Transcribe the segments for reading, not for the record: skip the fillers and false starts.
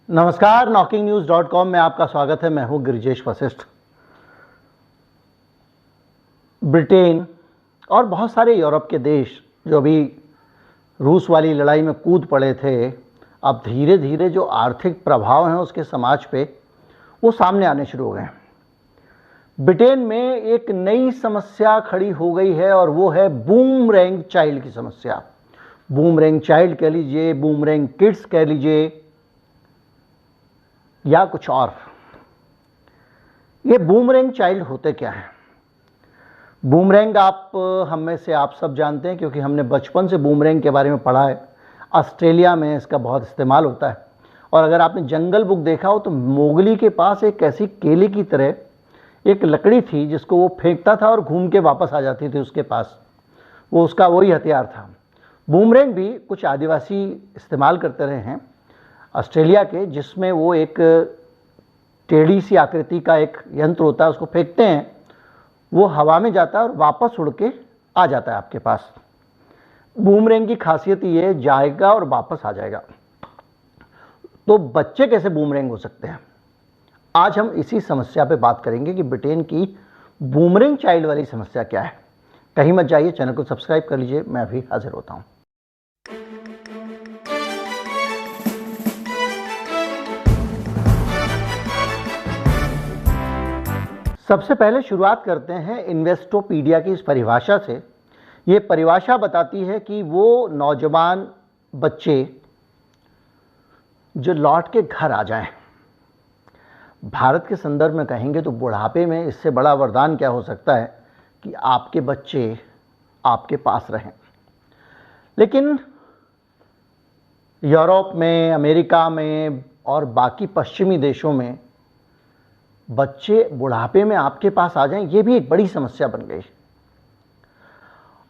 नमस्कार, knocking-news.com में आपका स्वागत है। मैं हूं गिरिजेश वशिष्ठ। ब्रिटेन और बहुत सारे यूरोप के देश जो अभी रूस वाली लड़ाई में कूद पड़े थे, अब धीरे धीरे जो आर्थिक प्रभाव हैं उसके समाज पे वो सामने आने शुरू हो गए हैं। ब्रिटेन में एक नई समस्या खड़ी हो गई है और वो है बूमरैंग चाइल्ड की समस्या। बूमरैंग चाइल्ड कह लीजिए, बूमरैंग किड्स कह लीजिए या कुछ और। ये बूमरैंग चाइल्ड होते क्या हैं? बूमरैंग आप हम में से आप सब जानते हैं क्योंकि हमने बचपन से बूमरैंग के बारे में पढ़ा है। ऑस्ट्रेलिया में इसका बहुत इस्तेमाल होता है। और अगर आपने जंगल बुक देखा हो तो मोगली के पास एक ऐसी केले की तरह एक लकड़ी थी जिसको वो फेंकता था और घूम के वापस आ जाती थी उसके पास। वो उसका वही हथियार था। बूमरैंग भी कुछ आदिवासी इस्तेमाल करते रहे हैं ऑस्ट्रेलिया के, जिसमें वो एक टेढ़ी सी आकृति का एक यंत्र होता है, उसको फेंकते हैं, वो हवा में जाता है और वापस उड़ के आ जाता है आपके पास। बूमरैंग की खासियत ये जाएगा और वापस आ जाएगा। तो बच्चे कैसे बूमरैंग हो सकते हैं? आज हम इसी समस्या पे बात करेंगे कि ब्रिटेन की बूमरैंग चाइल्ड वाली समस्या क्या है। कहीं मत जाइए, चैनल को सब्सक्राइब कर लीजिए, मैं अभी हाजिर होता हूँ। सबसे पहले शुरुआत करते हैं इन्वेस्टोपीडिया की इस परिभाषा से। ये परिभाषा बताती है कि वो नौजवान बच्चे जो लौट के घर आ जाएं। भारत के संदर्भ में कहेंगे तो बुढ़ापे में इससे बड़ा वरदान क्या हो सकता है कि आपके बच्चे आपके पास रहें। लेकिन यूरोप में, अमेरिका में और बाकी पश्चिमी देशों में बच्चे बुढ़ापे में आपके पास आ जाएं, ये भी एक बड़ी समस्या बन गई।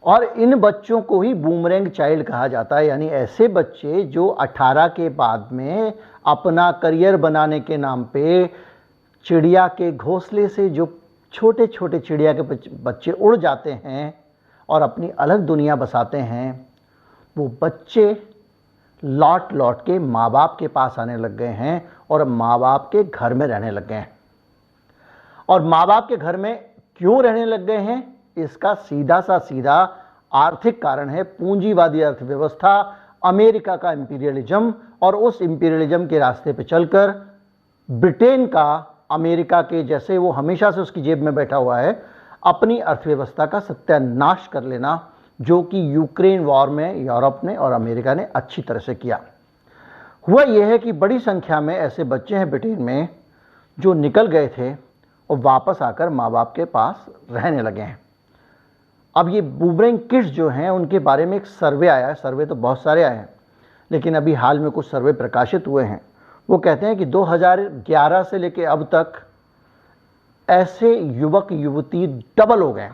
और इन बच्चों को ही बूमरैंग चाइल्ड कहा जाता है, यानी ऐसे बच्चे जो 18 के बाद में अपना करियर बनाने के नाम पे चिड़िया के घोंसले से जो छोटे छोटे चिड़िया के बच्चे उड़ जाते हैं और अपनी अलग दुनिया बसाते हैं, वो बच्चे लौट लौट के माँ बाप के पास आने लग गए हैं और माँ बाप के घर में रहने लग गए हैं। और माँ बाप के घर में क्यों रहने लग गए हैं? इसका सीधा सा सीधा आर्थिक कारण है पूंजीवादी अर्थव्यवस्था, अमेरिका का इंपीरियलिज्म। और उस इंपीरियलिज्म के रास्ते पे चलकर ब्रिटेन का अमेरिका के जैसे वो हमेशा से उसकी जेब में बैठा हुआ है, अपनी अर्थव्यवस्था का सत्यानाश कर लेना, जो कि यूक्रेन वॉर में यूरोप ने और अमेरिका ने अच्छी तरह से किया। हुआ यह है कि बड़ी संख्या में ऐसे बच्चे हैं ब्रिटेन में जो निकल गए थे और वापस आकर माँ बाप के पास रहने लगे हैं। अब ये बूमरैंग किड्स जो हैं उनके बारे में एक सर्वे आया है। सर्वे तो बहुत सारे आए हैं, लेकिन अभी हाल में कुछ सर्वे प्रकाशित हुए हैं। वो कहते हैं कि 2011 से लेकर अब तक ऐसे युवक युवती डबल हो गए।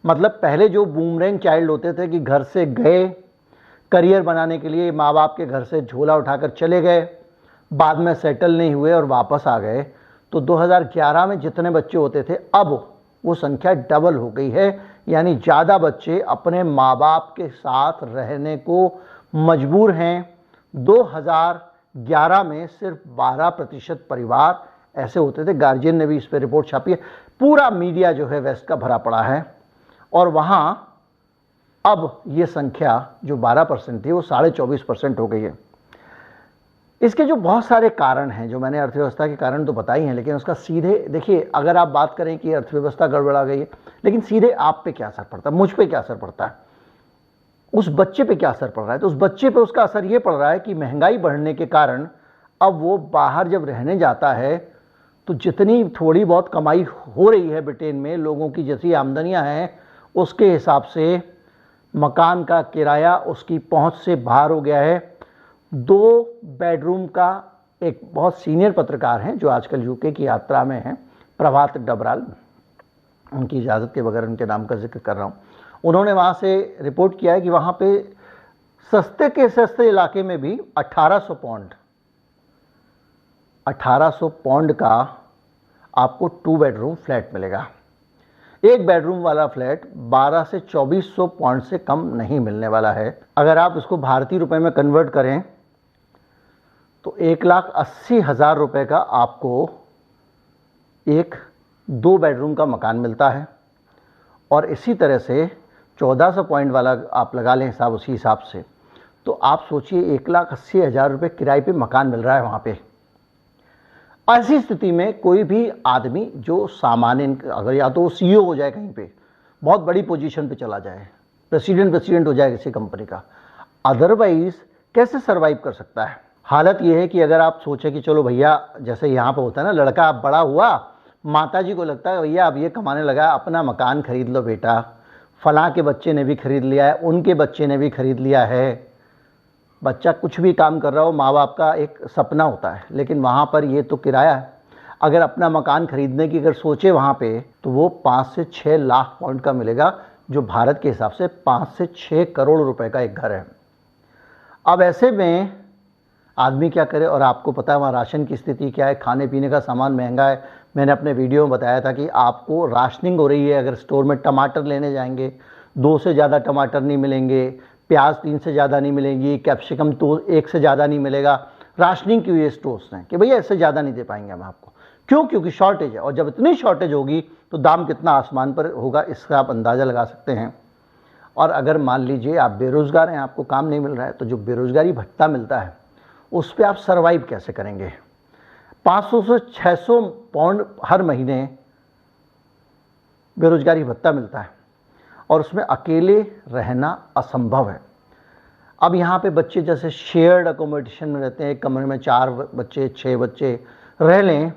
मतलब पहले जो बूमरैंग चाइल्ड होते थे कि घर से गए, करियर बनाने के लिए माँ बाप के घर से झोला उठाकर चले गए, बाद में सेटल नहीं हुए और वापस आ गए, तो 2011 में जितने बच्चे होते थे अब वो संख्या डबल हो गई है। यानी ज़्यादा बच्चे अपने माँ बाप के साथ रहने को मजबूर हैं। 2011 में सिर्फ 12% परिवार ऐसे होते थे। गार्जियन ने भी इस पर रिपोर्ट छापी है। पूरा मीडिया जो है वेस्ट का भरा पड़ा है और वहाँ अब ये संख्या जो 12% थी वो 24.5% हो गई है। इसके जो बहुत सारे कारण हैं, जो मैंने अर्थव्यवस्था के कारण तो बताई हैं, लेकिन उसका सीधे देखिए, अगर आप बात करें कि अर्थव्यवस्था गड़बड़ा गई है, लेकिन सीधे आप पे क्या असर पड़ता है, मुझ पे क्या असर पड़ता है, उस बच्चे पे क्या असर पड़ रहा है? तो उस बच्चे पे उसका असर ये पड़ रहा है कि महंगाई बढ़ने के कारण अब वो बाहर जब रहने जाता है तो जितनी थोड़ी बहुत कमाई हो रही है ब्रिटेन में, लोगों की जैसी आमदनियाँ हैं, उसके हिसाब से मकान का किराया उसकी पहुँच से बाहर हो गया है। 2 बेडरूम का एक बहुत सीनियर पत्रकार हैं जो आजकल यूके की यात्रा में हैं, प्रभात डबराल, उनकी इजाज़त के बगैर उनके नाम का जिक्र कर रहा हूँ। उन्होंने वहाँ से रिपोर्ट किया है कि वहाँ पे सस्ते के सस्ते इलाके में भी 1800 पौंड का आपको 2 बेडरूम फ्लैट मिलेगा। 1 बेडरूम वाला फ्लैट 1200 से 2400 पौंड से कम नहीं मिलने वाला है। अगर आप इसको भारतीय रुपए में कन्वर्ट करें तो 1,80,000 रुपये का आपको एक 2 बेडरूम का मकान मिलता है। और इसी तरह से 1400 पॉइंट वाला आप लगा लें हिसाब, उसी हिसाब से तो आप सोचिए 1,80,000 रुपये किराए पे मकान मिल रहा है वहाँ पे। ऐसी स्थिति में कोई भी आदमी जो सामान्य, अगर या तो CEO हो जाए कहीं पे, बहुत बड़ी पोजीशन पे चला जाए, प्रेसिडेंट हो जाए किसी कंपनी का, अदरवाइज कैसे सरवाइव कर सकता है। हालत ये है कि अगर आप सोचें कि चलो भैया, जैसे यहाँ पे होता है ना, लड़का आप बड़ा हुआ, माता जी को लगता है भैया अब ये कमाने लगा, अपना मकान खरीद लो बेटा, फलां के बच्चे ने भी खरीद लिया है, उनके बच्चे ने भी खरीद लिया है। बच्चा कुछ भी काम कर रहा हो, माँ बाप का एक सपना होता है, लेकिन वहाँ पर ये तो किराया है। अगर अपना मकान खरीदने की अगर सोचे वहाँ पे, तो वो 5 से 6 लाख पॉइंट का मिलेगा, जो भारत के हिसाब से 5 से 6 करोड़ रुपए का एक घर है। अब ऐसे में आदमी क्या करे, और आपको पता है वहाँ राशन की स्थिति क्या है, खाने पीने का सामान महंगा है। मैंने अपने वीडियो में बताया था कि आपको राशनिंग हो रही है। अगर स्टोर में टमाटर लेने जाएंगे, 2 से ज़्यादा टमाटर नहीं मिलेंगे, प्याज 3 से ज़्यादा नहीं मिलेंगी, कैप्सिकम तो 1 से ज़्यादा नहीं मिलेगा। राशनिंग की हुई स्टोर्स हैं कि भैया इससे ज़्यादा नहीं दे पाएंगे हम आपको। क्यों? क्योंकि शॉर्टेज है, और जब इतनी शॉर्टेज होगी तो दाम कितना आसमान पर होगा, इसका आप अंदाज़ा लगा सकते हैं। और अगर मान लीजिए आप बेरोज़गार हैं, आपको काम नहीं मिल रहा है, तो जो बेरोज़गारी भत्ता मिलता है उस पर आप सर्वाइव कैसे करेंगे। 500 से 600 पाउंड हर महीने बेरोज़गारी भत्ता मिलता है, और उसमें अकेले रहना असंभव है। अब यहाँ पे बच्चे जैसे शेयर्ड अकोमोडेशन में रहते हैं, एक कमरे में 4 बच्चे 6 बच्चे रह लें,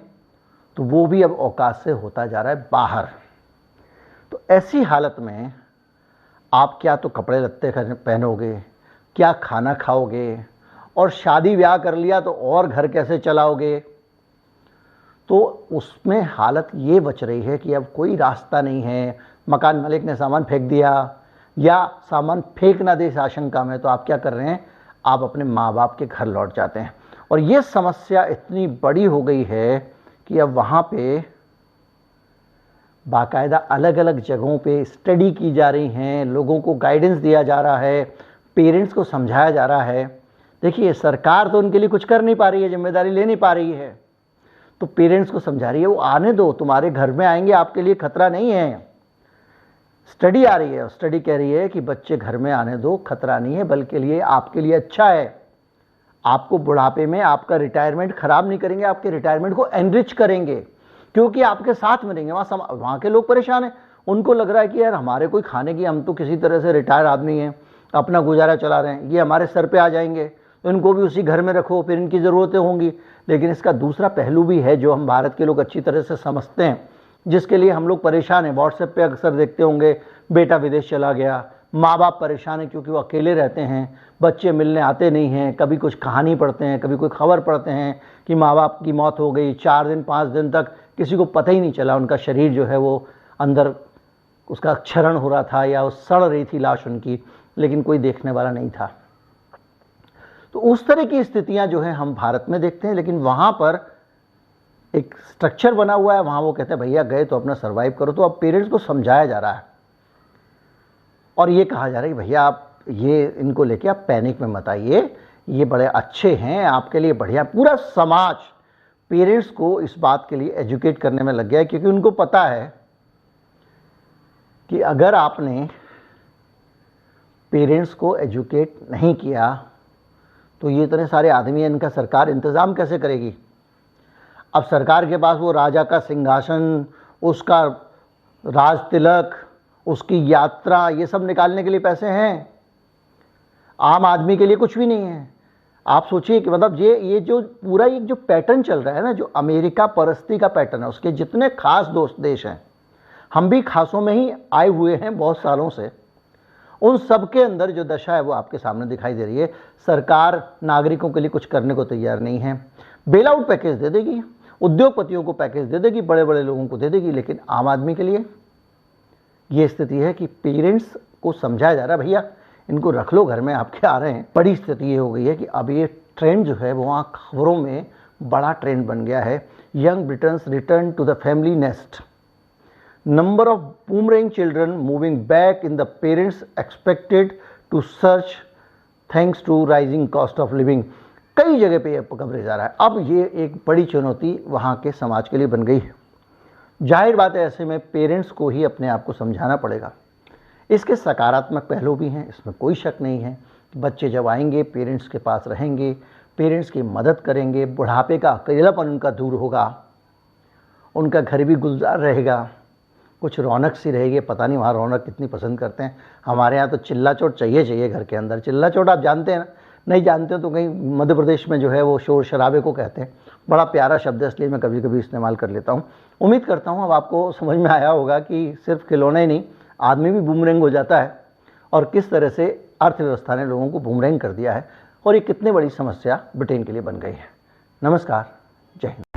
तो वो भी अब औकात से होता जा रहा है बाहर। तो ऐसी हालत में आप क्या तो कपड़े लत्ते पहनोगे, क्या खाना खाओगे, और शादी ब्याह कर लिया तो और घर कैसे चलाओगे। तो उसमें हालत ये बच रही है कि अब कोई रास्ता नहीं है। मकान मालिक ने सामान फेंक दिया, या सामान फेंक ना दे इस आशंका में, तो आप क्या कर रहे हैं, आप अपने माँ बाप के घर लौट जाते हैं। और ये समस्या इतनी बड़ी हो गई है कि अब वहाँ पे बाकायदा अलग अलग जगहों पे स्टडी की जा रही हैं, लोगों को गाइडेंस दिया जा रहा है, पेरेंट्स को समझाया जा रहा है। देखिए सरकार तो उनके लिए कुछ कर नहीं पा रही है, जिम्मेदारी ले नहीं पा रही है, तो पेरेंट्स को समझा रही है वो आने दो, तुम्हारे घर में आएंगे, आपके लिए खतरा नहीं है। स्टडी आ रही है, स्टडी कह रही है कि बच्चे घर में आने दो, खतरा नहीं है, बल्कि लिए आपके लिए अच्छा है। आपको बुढ़ापे में आपका रिटायरमेंट खराब नहीं करेंगे, आपके रिटायरमेंट को एनरिच करेंगे, क्योंकि आपके साथ में रहेंगे। वहाँ के लोग परेशान हैं, उनको लग रहा है कि यार हमारे कोई खाने की, हम तो किसी तरह से रिटायर आदमी हैं, अपना गुजारा चला रहे हैं, ये हमारे सर पे आ जाएंगे, तो इनको भी उसी घर में रखो, फिर इनकी ज़रूरतें होंगी। लेकिन इसका दूसरा पहलू भी है जो हम भारत के लोग अच्छी तरह से समझते हैं, जिसके लिए हम लोग परेशान हैं। व्हाट्सएप पे अक्सर देखते होंगे, बेटा विदेश चला गया, माँ बाप परेशान हैं क्योंकि वो अकेले रहते हैं, बच्चे मिलने आते नहीं हैं, कभी कुछ कहानी पढ़ते हैं, कभी कोई खबर पढ़ते हैं कि माँ बाप की मौत हो गई, 4 दिन 5 दिन तक किसी को पता ही नहीं चला, उनका शरीर जो है वो अंदर उसका क्षरण हो रहा था या वो सड़ रही थी लाश उनकी, लेकिन कोई देखने वाला नहीं था। तो उस तरह की स्थितियां जो है हम भारत में देखते हैं, लेकिन वहाँ पर एक स्ट्रक्चर बना हुआ है, वहाँ वो कहते हैं भैया गए तो अपना सर्वाइव करो। तो अब पेरेंट्स को समझाया जा रहा है और ये कहा जा रहा है कि भैया आप ये इनको लेके आप पैनिक में मत आइए, ये बड़े अच्छे हैं, आपके लिए बढ़िया। पूरा समाज पेरेंट्स को इस बात के लिए एजुकेट करने में लग गया है, क्योंकि उनको पता है कि अगर आपने पेरेंट्स को एजुकेट नहीं किया तो ये इतने सारे आदमी हैं, इनका सरकार इंतज़ाम कैसे करेगी। अब सरकार के पास वो राजा का सिंहासन, उसका राज तिलक, उसकी यात्रा, ये सब निकालने के लिए पैसे हैं, आम आदमी के लिए कुछ भी नहीं है। आप सोचिए कि मतलब ये जो पूरा एक जो पैटर्न चल रहा है ना, जो अमेरिका परस्ती का पैटर्न है, उसके जितने खास दोस्त देश हैं, हम भी खासों में ही आए हुए हैं बहुत सालों से, उन सब के अंदर जो दशा है वो आपके सामने दिखाई दे रही है। सरकार नागरिकों के लिए कुछ करने को तैयार नहीं है। बेल आउट पैकेज दे देगी, उद्योगपतियों को पैकेज दे देगी, बड़े बड़े लोगों को दे देगी, लेकिन आम आदमी के लिए ये स्थिति है कि पेरेंट्स को समझाया जा रहा है भैया इनको रख लो घर में, आपके आ रहे हैं। बड़ी स्थिति ये हो गई है कि अब ये ट्रेंड जो है वो वहाँ खबरों में बड़ा ट्रेंड बन गया है। Young Britons return to the family nest, number of boomerang children moving back in the parents expected to surge thanks to rising cost of living। कई जगह पे ये कवरेज आ रहा है। अब ये एक बड़ी चुनौती वहाँ के समाज के लिए बन गई है। जाहिर बात है, ऐसे में पेरेंट्स को ही अपने आप को समझाना पड़ेगा। इसके सकारात्मक पहलू भी हैं, इसमें कोई शक नहीं है। बच्चे जब आएंगे, पेरेंट्स के पास रहेंगे, पेरेंट्स की मदद करेंगे, बुढ़ापे का अकेलापन उनका दूर होगा, उनका घर भी गुलजार रहेगा, कुछ रौनक सी रहेगी। पता नहीं वहाँ रौनक कितनी पसंद करते हैं। हमारे यहाँ तो चिल्ला चोट चाहिए घर के अंदर। चिल्ला चोट आप जानते हैं ना? नहीं जानते हो तो कहीं मध्य प्रदेश में जो है वो शोर शराबे को कहते हैं। बड़ा प्यारा शब्द है, इसलिए मैं कभी कभी इस्तेमाल कर लेता हूँ। उम्मीद करता हूँ अब आपको समझ में आया होगा कि सिर्फ खिलौना ही नहीं, आदमी भी बूमरैंग हो जाता है, और किस तरह से अर्थव्यवस्था ने लोगों को बूमरैंग कर दिया है, और ये कितनी बड़ी समस्या ब्रिटेन के लिए बन गई है। नमस्कार, जय हिंद।